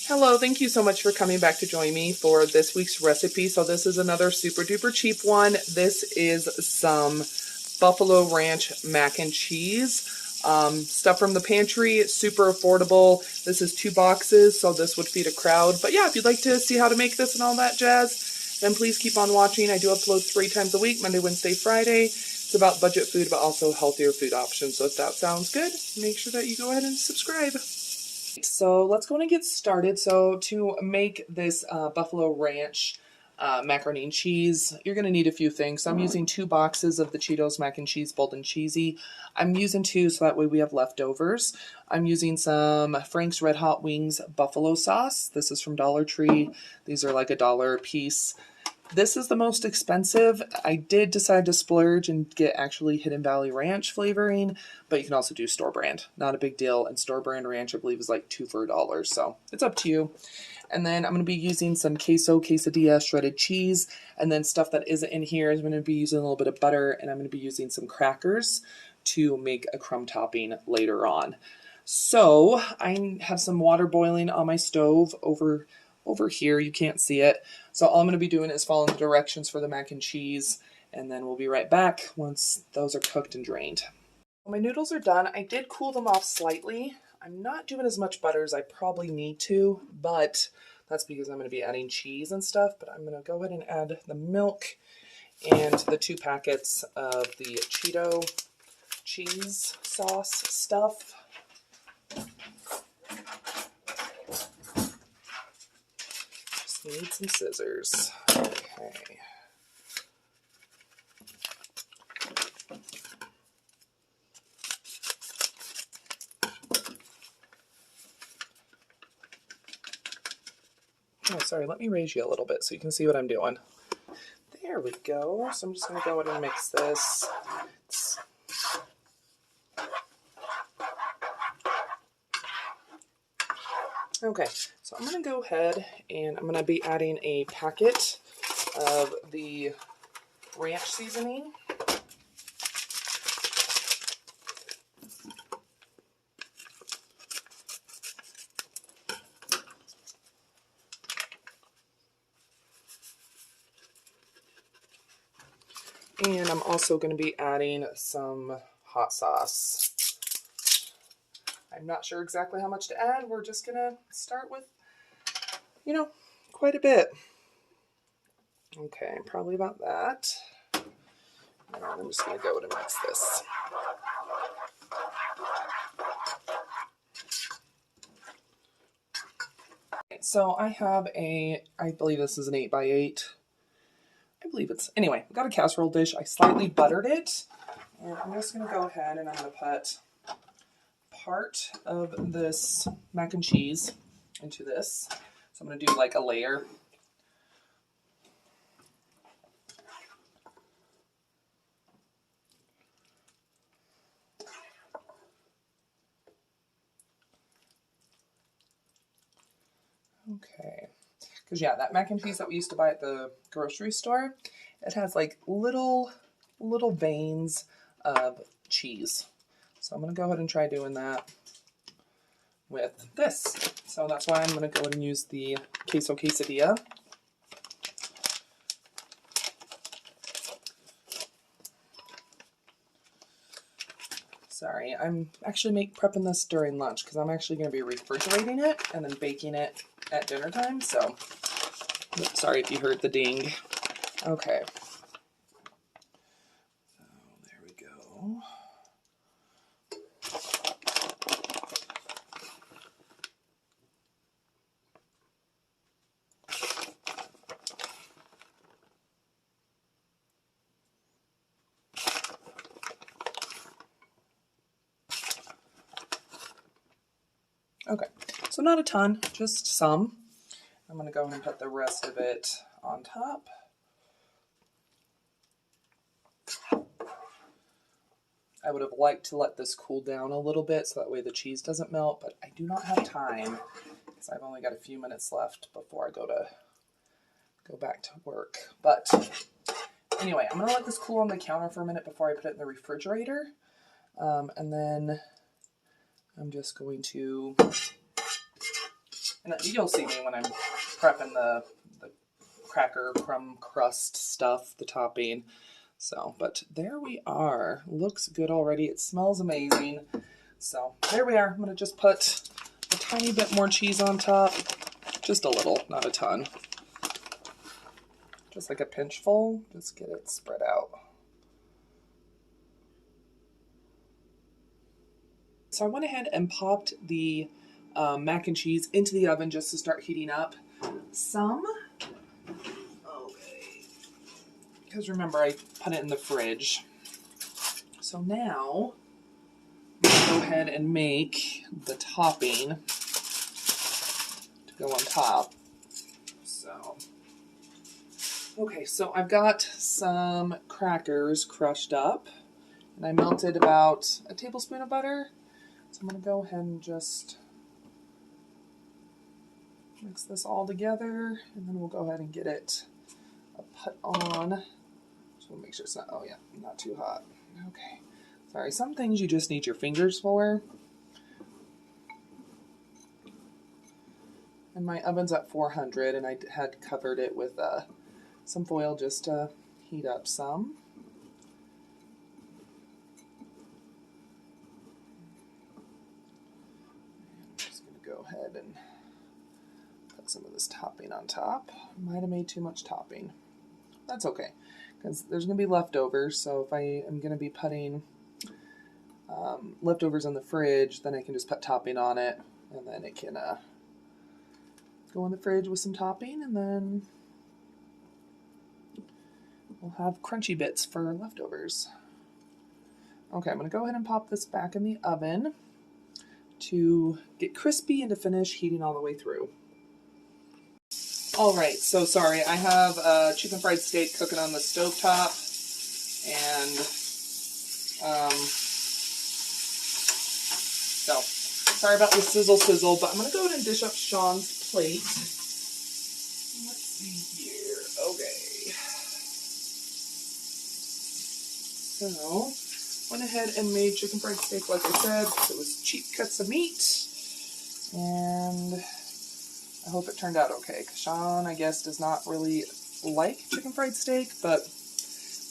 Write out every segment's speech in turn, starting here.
Hello, thank you so much for coming back to join me for this week's recipe. So this is another super duper cheap one. This is some Buffalo Ranch mac and cheese. Stuff from the pantry, super affordable. This is 2 boxes, so this would feed a crowd. But yeah, if you'd like to see how to make this and all that jazz, then please keep on watching. I do upload 3 times a week, Monday, Wednesday, Friday. It's about budget food, but also healthier food options. So if that sounds good, make sure that you go ahead and subscribe. So let's go and get started. So to make this Buffalo Ranch macaroni and cheese, you're going to need a few things. So I'm using 2 boxes of the Cheetos mac and cheese, bold and cheesy. I'm using 2 so that way we have leftovers. I'm using some Frank's Red Hot Wings buffalo sauce. This is from Dollar Tree. These are like $1 a piece. This is the most expensive. I did decide to splurge and get actually Hidden Valley Ranch flavoring, but you can also do store brand. Not a big deal. And store brand ranch, I believe, is like 2 for $1. So it's up to you. And then I'm going to be using some queso, quesadilla, shredded cheese. And then stuff that isn't in here is going to be using a little bit of butter. And I'm going to be using some crackers to make a crumb topping later on. So I have some water boiling on my stove over here. You can't see it. So all I'm going to be doing is following the directions for the mac and cheese, and then we'll be right back once those are cooked and drained. My noodles are done. I did cool them off slightly. I'm not doing as much butter as I probably need to, but that's because I'm going to be adding cheese and stuff. But I'm going to go ahead and add the milk and the 2 packets of the Cheeto cheese sauce stuff. Need some scissors. Okay. Oh, sorry, let me raise you a little bit so you can see what I'm doing. There we go. So I'm just going to go ahead and mix this. Okay, so I'm going to go ahead and I'm going to be adding a packet of the ranch seasoning. And I'm also going to be adding some hot sauce. I'm not sure exactly how much to add. We're just going to start with, quite a bit. Okay, probably about that. And I'm just going to go and mix this. So I have I believe this is an 8x8. Anyway, I've got a casserole dish. I slightly buttered it. And I'm just going to go ahead and I'm going to put part of this mac and cheese into this. So I'm going to do like a layer. Okay. Because yeah, that mac and cheese that we used to buy at the grocery store, it has like little veins of cheese. So I'm going to go ahead and try doing that with this. So that's why I'm going to go ahead and use the queso quesadilla. Sorry, I'm actually prepping this during lunch because I'm actually going to be refrigerating it and then baking it at dinner time. So sorry if you heard the ding. Okay. So there we go. Okay, so not a ton, just some. I'm going to go ahead and put the rest of it on top. I would have liked to let this cool down a little bit so that way the cheese doesn't melt, but I do not have time because I've only got a few minutes left before I go back to work. But anyway, I'm going to let this cool on the counter for a minute before I put it in the refrigerator. And then I'm just going to And you'll see me when I'm prepping the cracker crumb crust stuff, the topping. So, but there we are. Looks good already. It smells amazing. So there we are. I'm going to just put a tiny bit more cheese on top. Just a little, not a ton. Just like a pinch full. Just get it spread out. So I went ahead and popped the mac and cheese into the oven just to start heating up some. Okay. Because remember, I put it in the fridge. So now I'm going to go ahead and make the topping to go on top. So, okay, so I've got some crackers crushed up, and I melted about a tablespoon of butter. So I'm going to go ahead and just mix this all together, and then we'll go ahead and get it put on. Just want to make sure it's not, oh yeah, not too hot. Okay. Sorry, some things you just need your fingers for. And my oven's at 400, and I had covered it with some foil just to heat up some. Go ahead and put some of this topping on top. Might have made too much topping. That's okay, because there's going to be leftovers, so if I am going to be putting leftovers in the fridge, then I can just put topping on it, and then it can go in the fridge with some topping, and then we'll have crunchy bits for leftovers. Okay, I'm going to go ahead and pop this back in the oven to get crispy and to finish heating all the way through. Alright, so sorry, I have a chicken fried steak cooking on the stovetop, and so sorry about the sizzle, but I'm going to go ahead and dish up Sean's plate. Let's see here. Okay. So went ahead and made chicken fried steak like I said, because it was cheap cuts of meat, and I hope it turned out okay, because Sean, I guess, does not really like chicken fried steak, but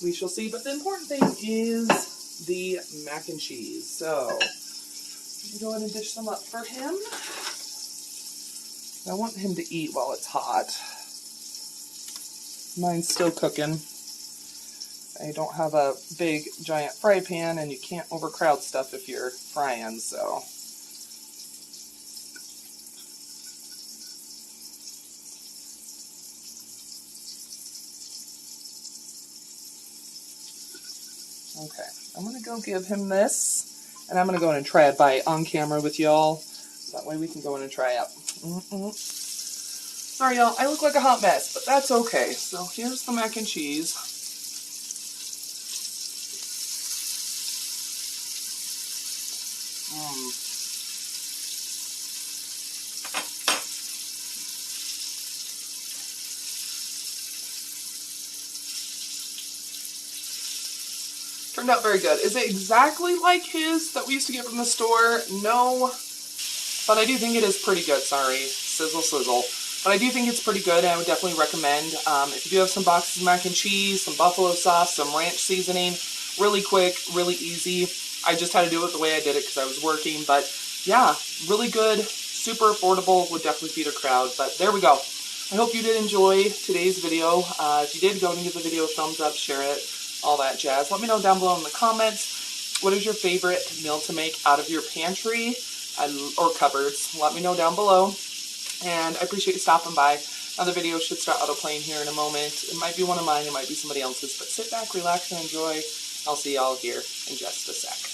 we shall see. But the important thing is the mac and cheese, so let me go ahead and dish some up for him. I want him to eat while it's hot. Mine's still cooking. I don't have a big, giant fry pan, and you can't overcrowd stuff if you're frying, so. Okay, I'm going to go give him this, and I'm going to go in and try it on camera with y'all. That way we can go in and try it. Sorry, y'all, I look like a hot mess, but that's okay. So here's the mac and cheese. Turned out very good. Is it exactly like his that we used to get from the store? No, but I do think it is pretty good. Sorry, sizzle. But I do think it's pretty good, and I would definitely recommend. If you do have some boxes of mac and cheese, some buffalo sauce, some ranch seasoning, really quick, really easy. I just had to do it the way I did it because I was working, but yeah, really good, super affordable, would definitely feed a crowd. But there we go. I hope you did enjoy today's video. If you did, go and give the video a thumbs up, share it, all that jazz. Let me know down below in the comments, what is your favorite meal to make out of your pantry or cupboards? Let me know down below. And I appreciate you stopping by. Another video should start autoplaying here in a moment. It might be one of mine, it might be somebody else's, but sit back, relax, and enjoy. I'll see y'all here in just a sec.